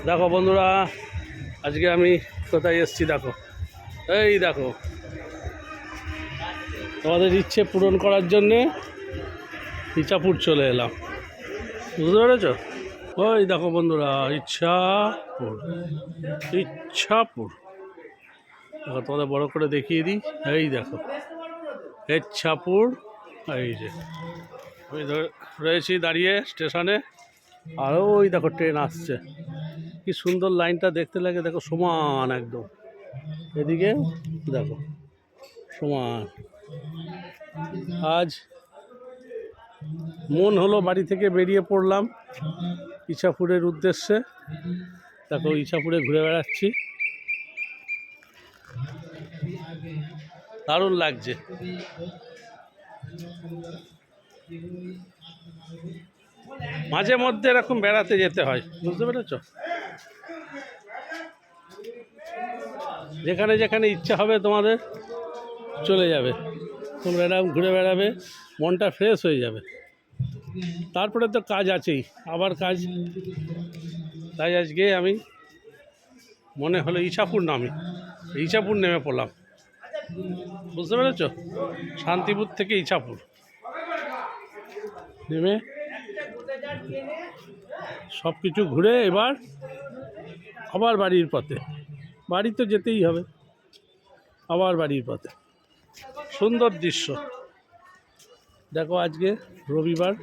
দেখো বন্ধুরা, আজকে আমি কোথায় এসেছি দেখো। এই দেখো, তোমাদের ইচ্ছে পূরণ করার জন্যে ইচ্ছাপুর চলে এলাম, বুঝতে পেরেছ? ওই দেখো বন্ধুরা, ইচ্ছাপুর। ইচ্ছাপুর দেখো, তোমাদের বড় করে দেখিয়ে দিই। এই দেখো ইচ্ছাপুর। এই যে আমি রয়েছি দাঁড়িয়ে স্টেশনে, আর ওই দেখো ট্রেন আসছে। কি সুন্দর লাইনটা দেখতে লাগে, দেখো সমান একদম। এদিকে দেখো সমান। আজ মন হলো বাড়ি থেকে বেরিয়ে পড়লাম ইছাপুরের উদ্দেশ্যে। দেখো ইছাপুরে ঘুরে বেড়াচ্ছি, দারুণ লাগছে। মাঝে মধ্যে এরকম বেড়াতে যেতে হয়, বুঝতে পেরেছ? যেখানে যেখানে ইচ্ছা হবে তোমাদের চলে যাবে, তোমরা এরকম ঘুরে বেড়াবে, মনটা ফ্রেশ হয়ে যাবে। তারপরে তো কাজ আছেই, আবার কাজ। তাই আজকে আমি মনে হলো ইছাপুর নেমে পড়লাম, বুঝতে পেরেছ? শান্তিপুর থেকে ইছাপুর নেমে সব কিছু ঘুরে এবার আবার বাড়ির পথে। বাড়ি তো যেতেই হবে, আবার বাড়ির পথে। সুন্দর দৃশ্য দেখো, আজকে রবিবার,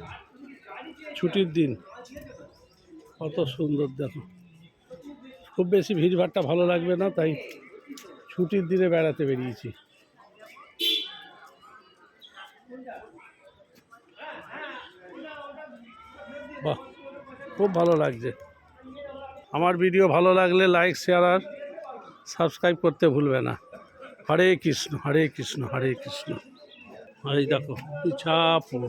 ছুটির দিন, কত সুন্দর দেখো। খুব বেশি ভিড়ভাড়টা ভালো লাগবে না, তাই ছুটির দিনে বেড়াতে বেরিয়েছি। বাহ, খুব ভালো লাগছে। আমার ভিডিও ভালো লাগলে লাইক, শেয়ার আর সাবস্ক্রাইব করতে ভুলবে না। হরে কৃষ্ণ, হরে কৃষ্ণ, হরে কৃষ্ণ। এই দেখো ইছাপুর।